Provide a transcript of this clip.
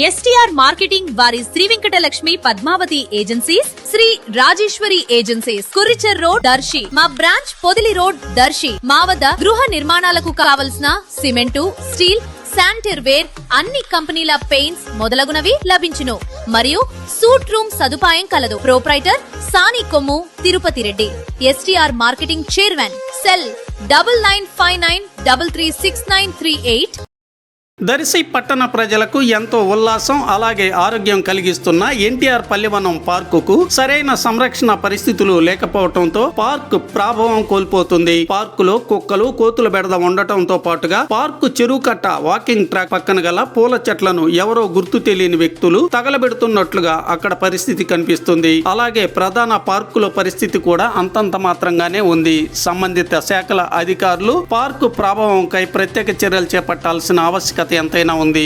STR marketing వారి Shri Venkatalakshmi Padmavathi agencies, Shri Rajeshwari agencies, కురిచెర్ road Darsi, మా బ్రాంచ్ పొదిలి రోడ్ దర్శి. మా వద్ద గృహ నిర్మాణాలకు కావలసిన సిమెంటు, స్టీల్, శానిటరీ వేర్, అన్ని కంపెనీల పెయింట్స్ మొదలగునవి లభించును. మరియు సూట్ రూమ్ సదుపాయం కలదు. Proprietor Sani Kommu Tirupati Reddy. STR marketing chairman. Cell 9959336938. Darsi పట్టణ ప్రజలకు ఎంతో ఉల్లాసం అలాగే ఆరోగ్యం కలిగిస్తున్న ఎన్టీఆర్ పల్లెవనం పార్కుకు సరైన సంరక్షణ పరిస్థితులు లేకపోవడంతో పార్క్ ప్రాభవం కోల్పోతుంది. పార్కులో కుక్కలు, కోతుల బెడద ఉండటంతో పాటుగా పార్కు చెరువు కట్ట, వాకింగ్ ట్రాక్ పక్కన గల పూల చెట్లను ఎవరో గుర్తు తెలియని వ్యక్తులు తగలబెడుతున్నట్లుగా అక్కడ పరిస్థితి కనిపిస్తుంది. అలాగే ప్రధాన పార్కులో పరిస్థితి కూడా అంతంత మాత్రంగానే ఉంది. సంబంధిత శాఖల అధికారులు పార్కు ప్రాభవంకై ప్రత్యేక చర్యలు చేపట్టాల్సిన ఆవశ్యకత ఎంతైనా ఉంది.